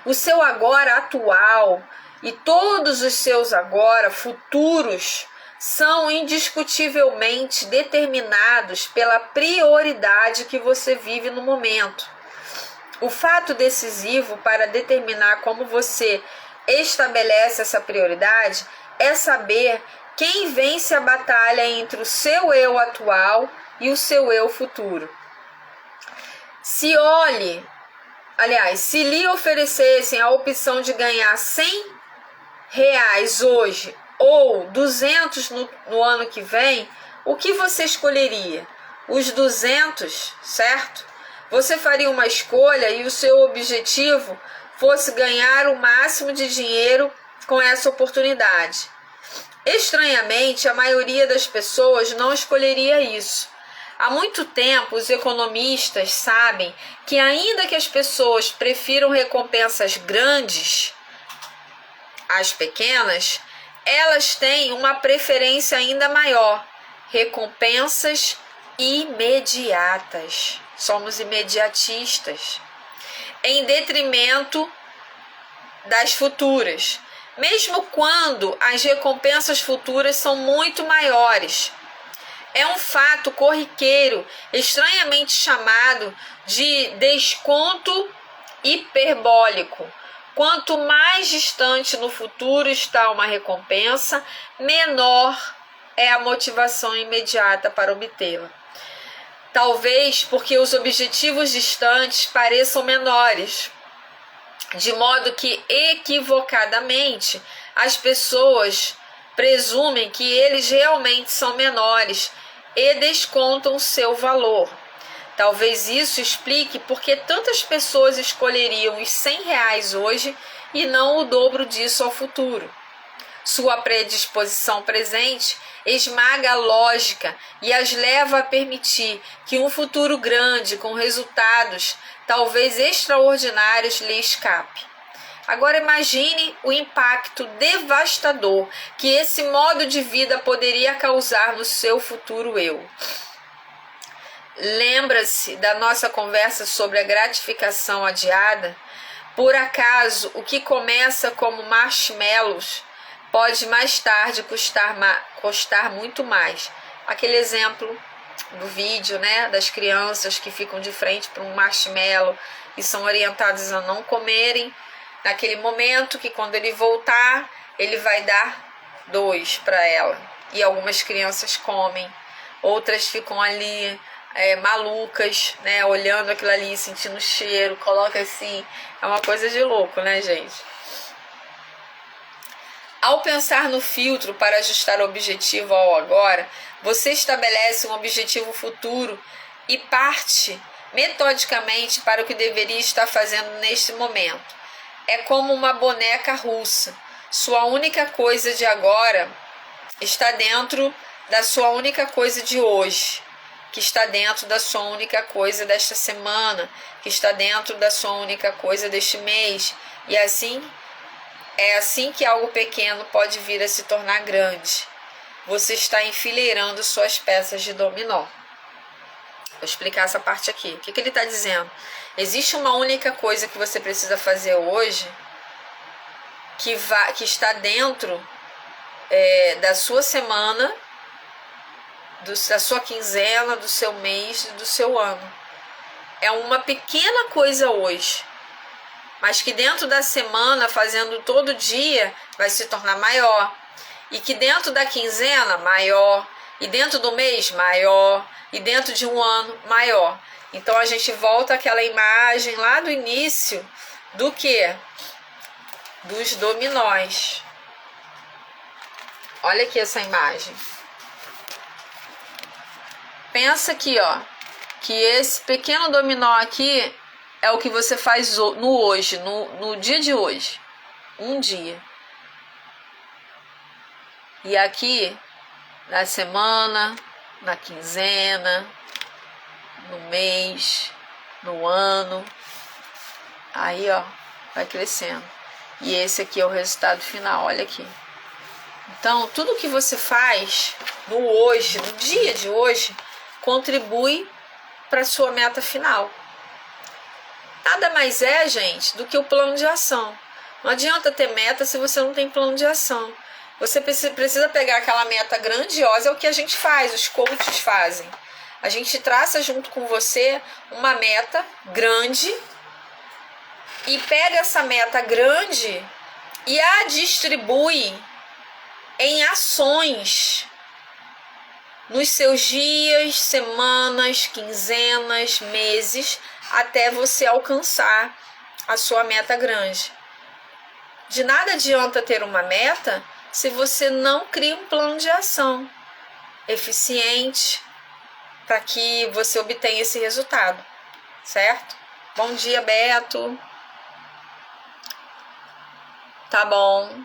O seu agora atual e todos os seus agora futuros são indiscutivelmente determinados pela prioridade que você vive no momento. O fato decisivo para determinar como você estabelece essa prioridade é saber quem vence a batalha entre o seu eu atual e o seu eu futuro. Se lhe oferecessem a opção de ganhar R$100 hoje ou 200 no ano que vem, o que você escolheria? Os 200, certo? Você faria uma escolha e o seu objetivo fosse ganhar o máximo de dinheiro com essa oportunidade. Estranhamente, a maioria das pessoas não escolheria isso. Há muito tempo, os economistas sabem que, ainda que as pessoas prefiram recompensas grandes às pequenas, elas têm uma preferência ainda maior: recompensas imediatas. Somos imediatistas, em detrimento das futuras, mesmo quando as recompensas futuras são muito maiores. É um fato corriqueiro, estranhamente chamado de desconto hiperbólico. Quanto mais distante no futuro está uma recompensa, menor é a motivação imediata para obtê-la. Talvez porque os objetivos distantes pareçam menores, de modo que, equivocadamente, as pessoas presumem que eles realmente são menores e descontam seu valor. Talvez isso explique porque tantas pessoas escolheriam os R$100 hoje e não o dobro disso ao futuro. Sua predisposição presente esmaga a lógica e as leva a permitir que um futuro grande, com resultados talvez extraordinários, lhe escape. Agora imagine o impacto devastador que esse modo de vida poderia causar no seu futuro eu. Lembra-se da nossa conversa sobre a gratificação adiada? Por acaso, o que começa como marshmallows pode mais tarde custar muito mais? Aquele exemplo do vídeo, né, das crianças que ficam de frente para um marshmallow e são orientadas a não comerem naquele momento, que quando ele voltar, ele vai dar 2 para ela. E algumas crianças comem, outras ficam ali malucas, né, olhando aquilo ali, sentindo o cheiro, coloca assim, é uma coisa de louco, né, gente? Ao pensar no filtro para ajustar o objetivo ao agora, você estabelece um objetivo futuro e parte metodicamente para o que deveria estar fazendo neste momento. É como uma boneca russa. Sua única coisa de agora está dentro da sua única coisa de hoje, que está dentro da sua única coisa desta semana, que está dentro da sua única coisa deste mês. E assim, é assim que algo pequeno pode vir a se tornar grande. Você está enfileirando suas peças de dominó. Vou explicar essa parte aqui. O que ele está dizendo? Existe uma única coisa que você precisa fazer hoje que está dentro da sua semana, da sua quinzena, do seu mês e do seu ano. É uma pequena coisa hoje, mas que dentro da semana, fazendo todo dia, vai se tornar maior. E que dentro da quinzena, maior. E dentro do mês, maior. E dentro de um ano, maior. Então a gente volta àquela imagem lá do início do quê? Dos dominós. Olha aqui essa imagem. Pensa aqui, ó, que esse pequeno dominó aqui é o que você faz no hoje, no dia de hoje. Um dia. E aqui, na semana, na quinzena, no mês, no ano. Aí, ó, vai crescendo. E esse aqui é o resultado final, olha aqui. Então, tudo que você faz no hoje, no dia de hoje, contribui para a sua meta final. Nada mais é, gente, do que o plano de ação. Não adianta ter meta se você não tem plano de ação. Você precisa pegar aquela meta grandiosa, é o que a gente faz, os coaches fazem. A gente traça junto com você uma meta grande e pega essa meta grande e a distribui em ações nos seus dias, semanas, quinzenas, meses, até você alcançar a sua meta grande. De nada adianta ter uma meta se você não cria um plano de ação eficiente para que você obtenha esse resultado, certo? Bom dia, Beto. Tá bom.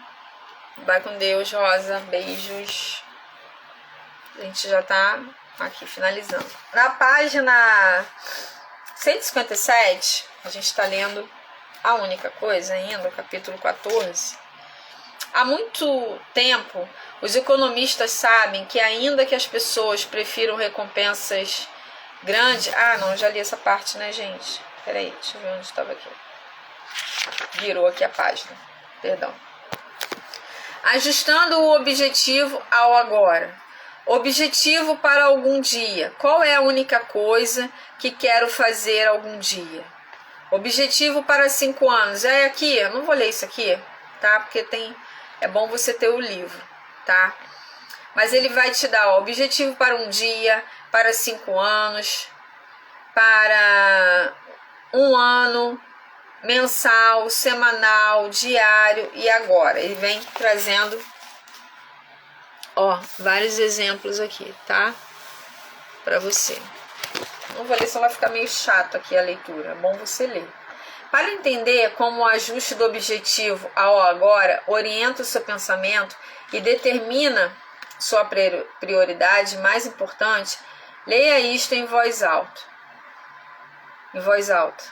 Vai com Deus, Rosa. Beijos. A gente já tá aqui finalizando. Na página 157, a gente está lendo A Única Coisa ainda, o capítulo 14. Há muito tempo, os economistas sabem que ainda que as pessoas prefiram recompensas grandes... Ah, não, já li essa parte, né, gente? Peraí, deixa eu ver onde estava aqui. Virou aqui a página. Perdão. Ajustando o objetivo ao agora. Objetivo para algum dia. Qual é a única coisa que quero fazer algum dia? Objetivo para 5 anos. É aqui, eu não vou ler isso aqui, tá? Porque é bom você ter o livro, tá? Mas ele vai te dar objetivo para um dia, para 5 anos, para um ano, mensal, semanal, diário e agora. Ele vem trazendo, vários exemplos aqui, tá? Para você. Não vou ler, senão vai ficar meio chato aqui a leitura. É bom você ler. Para entender como o ajuste do objetivo ao agora orienta o seu pensamento e determina sua prioridade mais importante, leia isto em voz alta. Em voz alta.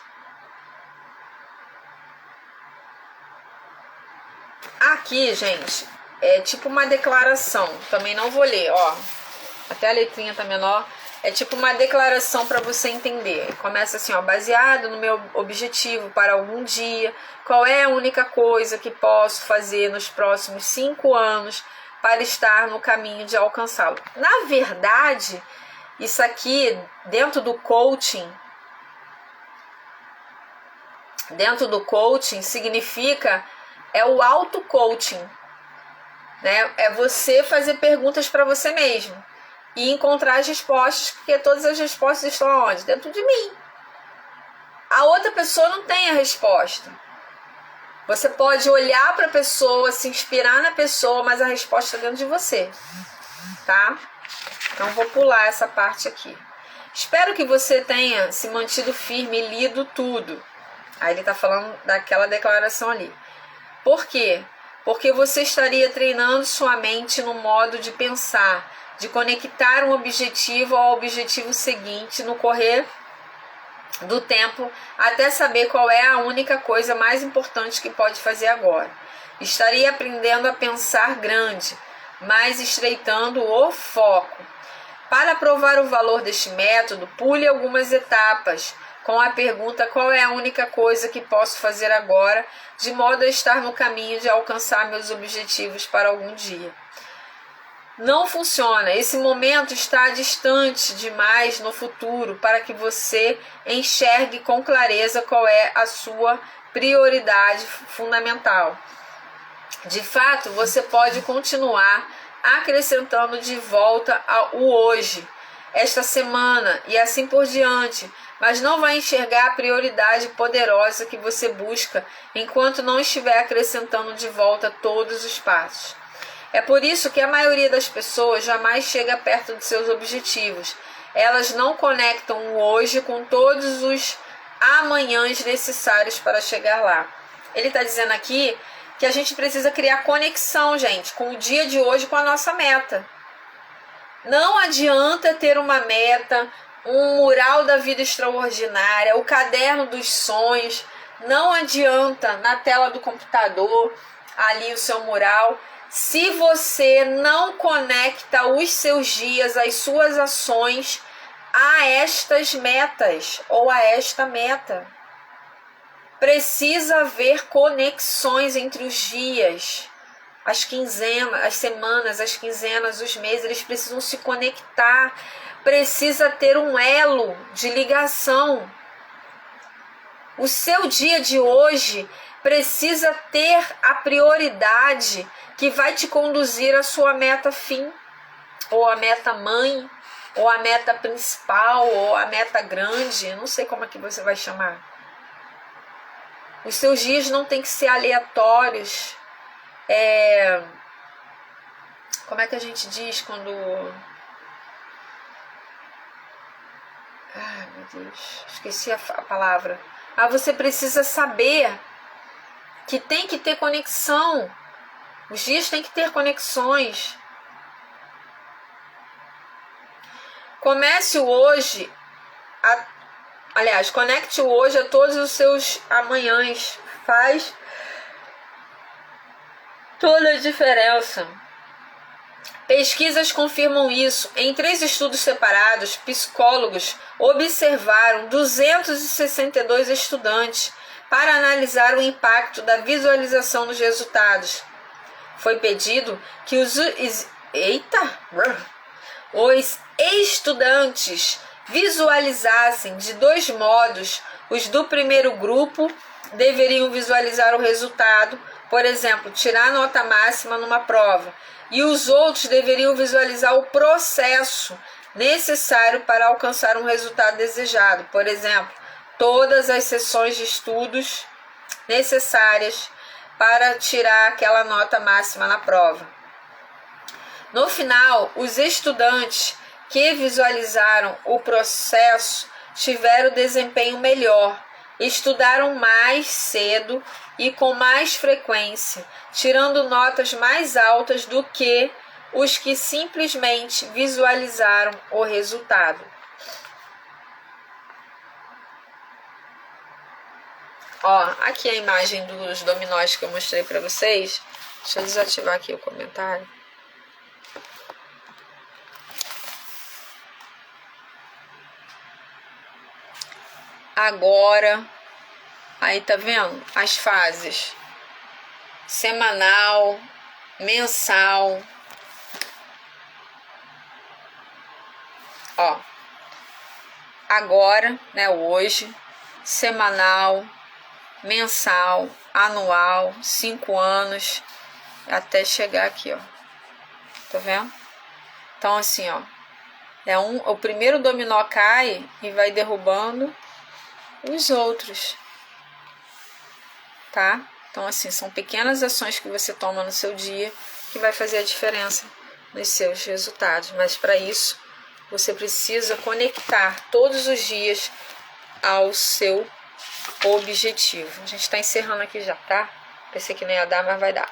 Aqui, gente, é tipo uma declaração. Também não vou ler, até a letrinha tá menor. É tipo uma declaração para você entender. Começa assim, baseado no meu objetivo para algum dia, qual é a única coisa que posso fazer nos próximos 5 anos para estar no caminho de alcançá-lo. Na verdade, isso aqui, dentro do coaching, significa, é o auto-coaching, né? É você fazer perguntas para você mesmo e encontrar as respostas, porque todas as respostas estão aonde? Dentro de mim. A outra pessoa não tem a resposta. Você pode olhar para a pessoa, se inspirar na pessoa, mas a resposta está dentro de você, tá? Então vou pular essa parte aqui. Espero que você tenha se mantido firme e lido tudo. Aí ele está falando daquela declaração ali. Por quê? Porque você estaria treinando sua mente no modo de pensar, de conectar um objetivo ao objetivo seguinte no correr do tempo, até saber qual é a única coisa mais importante que pode fazer agora. Estaria aprendendo a pensar grande, mas estreitando o foco. Para provar o valor deste método, pule algumas etapas com a pergunta: qual é a única coisa que posso fazer agora, de modo a estar no caminho de alcançar meus objetivos para algum dia. Não funciona. Esse momento está distante demais no futuro para que você enxergue com clareza qual é a sua prioridade fundamental. De fato, você pode continuar acrescentando de volta o hoje, esta semana e assim por diante, mas não vai enxergar a prioridade poderosa que você busca enquanto não estiver acrescentando de volta todos os passos. É por isso que a maioria das pessoas jamais chega perto de seus objetivos. Elas não conectam o hoje com todos os amanhãs necessários para chegar lá. Ele está dizendo aqui que a gente precisa criar conexão, gente, com o dia de hoje, com a nossa meta. Não adianta ter uma meta, um mural da vida extraordinária, o caderno dos sonhos. Não adianta na tela do computador ali o seu mural, se você não conecta os seus dias, as suas ações a estas metas ou a esta meta. Precisa haver conexões entre os dias. As quinzenas, as semanas, as quinzenas, os meses, eles precisam se conectar. Precisa ter um elo de ligação. O seu dia de hoje precisa ter a prioridade que vai te conduzir à sua meta fim, ou a meta mãe, ou a meta principal, ou a meta grande, não sei como é que você vai chamar. Os seus dias não tem que ser aleatórios. Como é que a gente diz quando... Ai, meu Deus, esqueci a palavra. Você precisa saber que tem que ter conexão. Os dias têm que ter conexões. Comece hoje, conecte hoje a todos os seus amanhãs. Faz toda a diferença. Pesquisas confirmam isso. Em 3 estudos separados, psicólogos observaram 262 estudantes para analisar o impacto da visualização dos resultados. Foi pedido que os estudantes visualizassem de 2 modos. Os do primeiro grupo deveriam visualizar o resultado, por exemplo, tirar a nota máxima numa prova, e os outros deveriam visualizar o processo necessário para alcançar um resultado desejado, por exemplo, todas as sessões de estudos necessárias para tirar aquela nota máxima na prova. No final, os estudantes que visualizaram o processo tiveram desempenho melhor, estudaram mais cedo e com mais frequência, tirando notas mais altas do que os que simplesmente visualizaram o resultado. Aqui a imagem dos dominós que eu mostrei para vocês. Deixa eu desativar aqui o comentário. Agora, aí tá vendo? As fases: semanal, mensal. Agora, né, hoje, semanal, mensal, anual, 5 anos, até chegar aqui, tá vendo? Então, assim, o primeiro dominó cai e vai derrubando os outros, tá? Então, assim, são pequenas ações que você toma no seu dia que vai fazer a diferença nos seus resultados, mas para isso você precisa conectar todos os dias ao seu objetivo. A gente está encerrando aqui já, tá? Pensei que não ia dar, mas vai dar.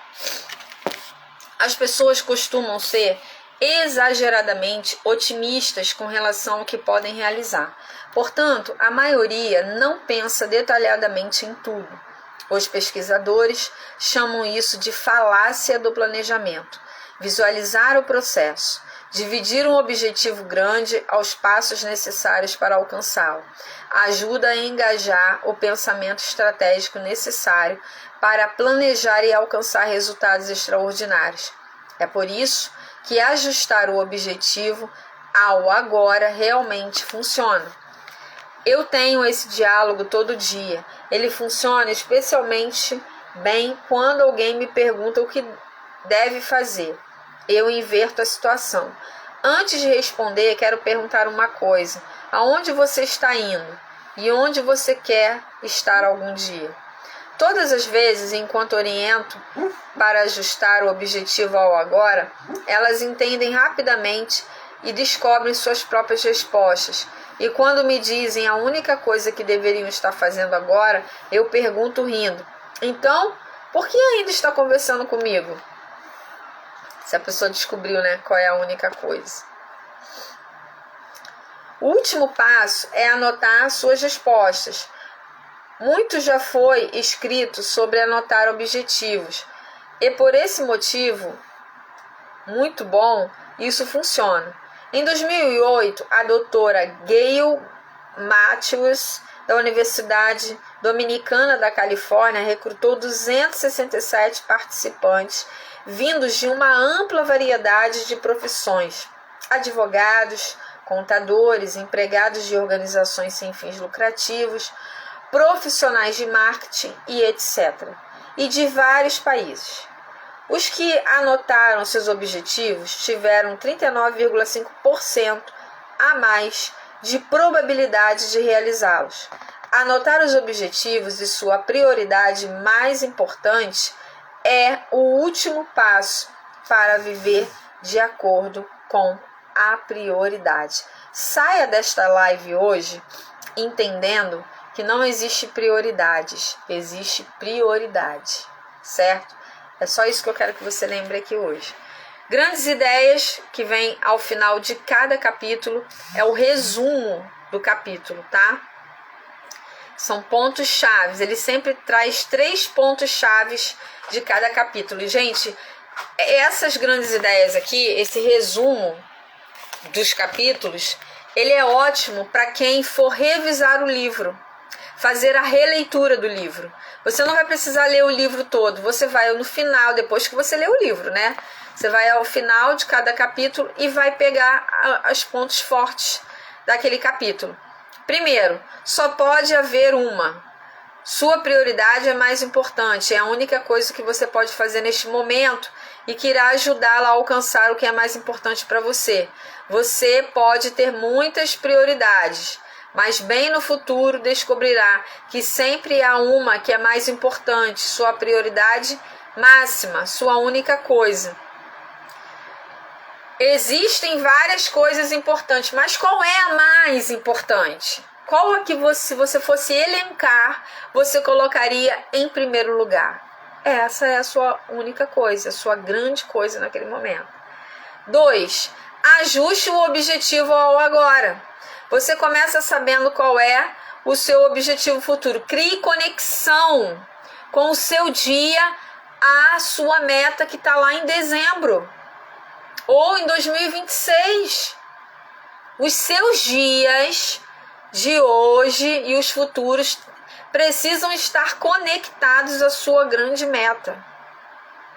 As pessoas costumam ser exageradamente otimistas com relação ao que podem realizar. Portanto, a maioria não pensa detalhadamente em tudo. Os pesquisadores chamam isso de falácia do planejamento. Visualizar o processo, dividir um objetivo grande aos passos necessários para alcançá-lo, ajuda a engajar o pensamento estratégico necessário para planejar e alcançar resultados extraordinários. É por isso que ajustar o objetivo ao agora realmente funciona. Eu tenho esse diálogo todo dia. Ele funciona especialmente bem quando alguém me pergunta o que deve fazer. Eu inverto a situação. Antes de responder, quero perguntar uma coisa: aonde você está indo? E onde você quer estar algum dia? Todas as vezes, enquanto oriento para ajustar o objetivo ao agora, elas entendem rapidamente e descobrem suas próprias respostas. E quando me dizem a única coisa que deveriam estar fazendo agora, eu pergunto rindo: então, por que ainda está conversando comigo? Se a pessoa descobriu, né, qual é a única coisa. O último passo é anotar suas respostas. Muito já foi escrito sobre anotar objetivos. E por esse motivo, muito bom, isso funciona. Em 2008, a doutora Gail Matthews da Universidade Dominicana da Califórnia recrutou 267 participantes vindos de uma ampla variedade de profissões: advogados, contadores, empregados de organizações sem fins lucrativos, profissionais de marketing e etc., e de vários países. Os que anotaram seus objetivos tiveram 39,5% a mais de probabilidade de realizá-los. Anotar os objetivos e sua prioridade mais importante é o último passo para viver de acordo com a prioridade. Saia desta live hoje entendendo que não existe prioridades, existe prioridade, certo? É só isso que eu quero que você lembre aqui hoje. Grandes ideias que vem ao final de cada capítulo é o resumo do capítulo, tá? São pontos chaves. Ele sempre traz 3 pontos chaves de cada capítulo. E, gente, essas grandes ideias aqui, esse resumo dos capítulos, ele é ótimo para quem for revisar o livro, fazer a releitura do livro. Você não vai precisar ler o livro todo, você vai no final, depois que você lê o livro, né? Você vai ao final de cada capítulo e vai pegar os pontos fortes daquele capítulo. Primeiro, só pode haver uma. Sua prioridade é mais importante, é a única coisa que você pode fazer neste momento e que irá ajudá-la a alcançar o que é mais importante para você. Você pode ter muitas prioridades, mas bem no futuro descobrirá que sempre há uma que é mais importante, sua prioridade máxima, sua única coisa. Existem várias coisas importantes, mas qual é a mais importante? Qual a que você, se você fosse elencar, você colocaria em primeiro lugar? Essa é a sua única coisa, a sua grande coisa naquele momento. 2. Ajuste o objetivo ao agora. Você começa sabendo qual é o seu objetivo futuro. Crie conexão com o seu dia à sua meta que está lá em dezembro ou em 2026. Os seus dias de hoje e os futuros precisam estar conectados à sua grande meta.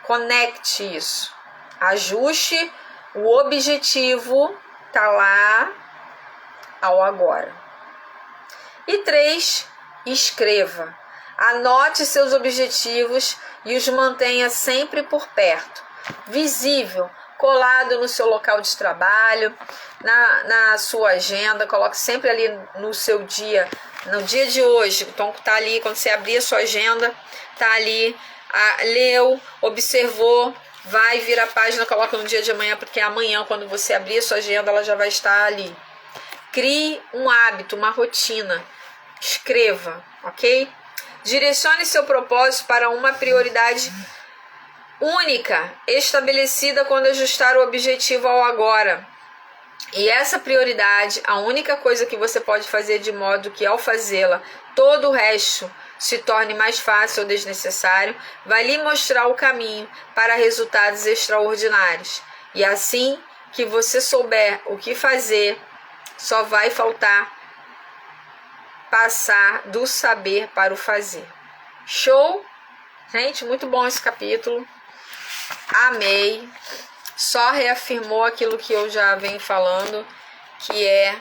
Conecte isso. Ajuste o objetivo, tá lá ao agora. E 3, escreva. Anote seus objetivos e os mantenha sempre por perto, visível, colado no seu local de trabalho, na sua agenda. Coloque sempre ali no seu dia, no dia de hoje. Então tá ali, quando você abrir a sua agenda, tá ali, leu, observou, vai, vira a página, coloca no dia de amanhã, porque amanhã, quando você abrir a sua agenda, ela já vai estar ali. Crie um hábito, uma rotina. Escreva, ok? Direcione seu propósito para uma prioridade única, estabelecida quando ajustar o objetivo ao agora. E essa prioridade, a única coisa que você pode fazer de modo que, ao fazê-la, todo o resto se torne mais fácil ou desnecessário, vai lhe mostrar o caminho para resultados extraordinários. E assim que você souber o que fazer, só vai faltar passar do saber para o fazer. Show? Gente, muito bom esse capítulo. Amei. Só reafirmou aquilo que eu já venho falando, que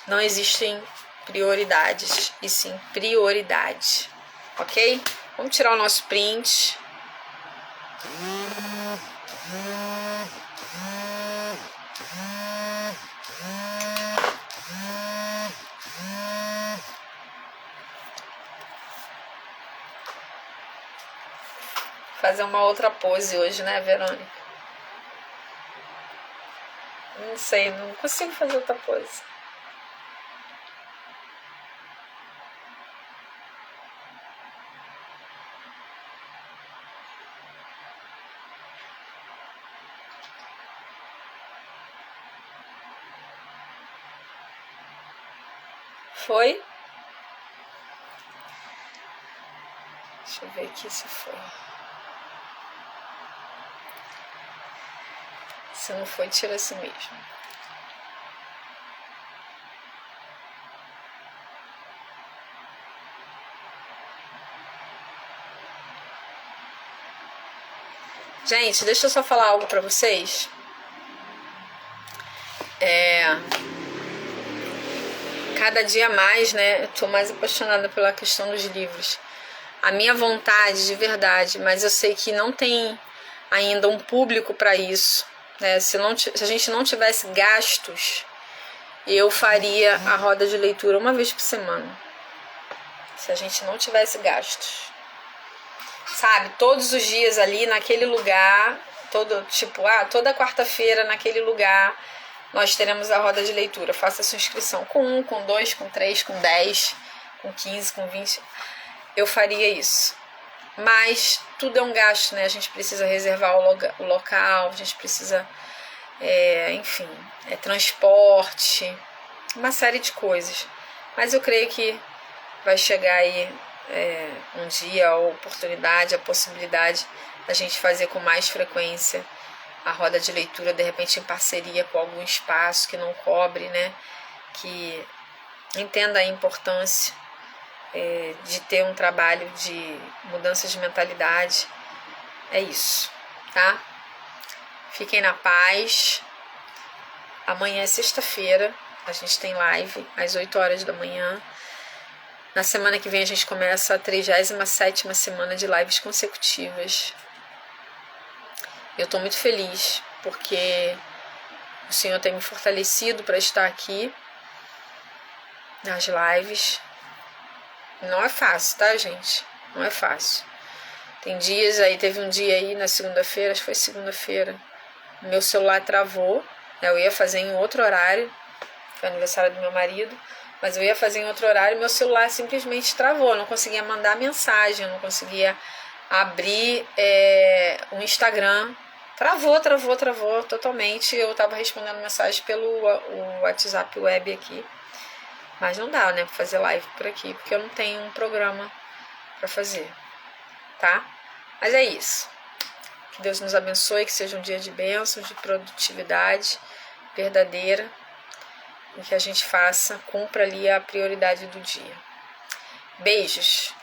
não existem prioridades, e sim prioridade. Ok? Vamos tirar o nosso print. Fazer uma outra pose hoje, né, Verônica? Não sei, não consigo fazer outra pose. Foi? Deixa eu ver aqui se foi. Se não foi, tira assim mesmo. Gente, deixa eu só falar algo pra vocês. Cada dia mais, né, eu tô mais apaixonada pela questão dos livros. A minha vontade, de verdade, mas eu sei que não tem ainda um público para isso, né? Se a gente não tivesse gastos, eu faria a roda de leitura uma vez por semana. Se a gente não tivesse gastos, sabe? Todos os dias ali naquele lugar, toda quarta-feira naquele lugar, nós teremos a roda de leitura. Faça sua inscrição com 1, com 2, com 3, com 10, com 15, com 20. Eu faria isso. Mas tudo é um gasto, né? A gente precisa reservar o local, a gente precisa, enfim, transporte, uma série de coisas. Mas eu creio que vai chegar aí um dia a oportunidade, a possibilidade da gente fazer com mais frequência a roda de leitura, de repente em parceria com algum espaço que não cobre, né? Que entenda a importância de ter um trabalho de mudança de mentalidade. É isso, tá? Fiquem na paz. Amanhã é sexta-feira, a gente tem live às 8 horas da manhã. Na semana que vem a gente começa a 37ª semana de lives consecutivas. Eu estou muito feliz porque o Senhor tem me fortalecido para estar aqui nas lives. Não é fácil, tá, gente? Não é fácil. Tem dias aí, teve um dia aí na segunda-feira, acho que foi segunda-feira, meu celular travou. Eu ia fazer em outro horário, foi aniversário do meu marido, mas eu ia fazer em outro horário e meu celular simplesmente travou. Eu não conseguia mandar mensagem, eu não conseguia abrir o Instagram. Travou totalmente. Eu tava respondendo mensagem pelo o WhatsApp web aqui. Mas não dá, né, pra fazer live por aqui, porque eu não tenho um programa pra fazer, tá? Mas é isso. Que Deus nos abençoe, que seja um dia de bênçãos, de produtividade verdadeira, e que a gente cumpra ali a prioridade do dia. Beijos!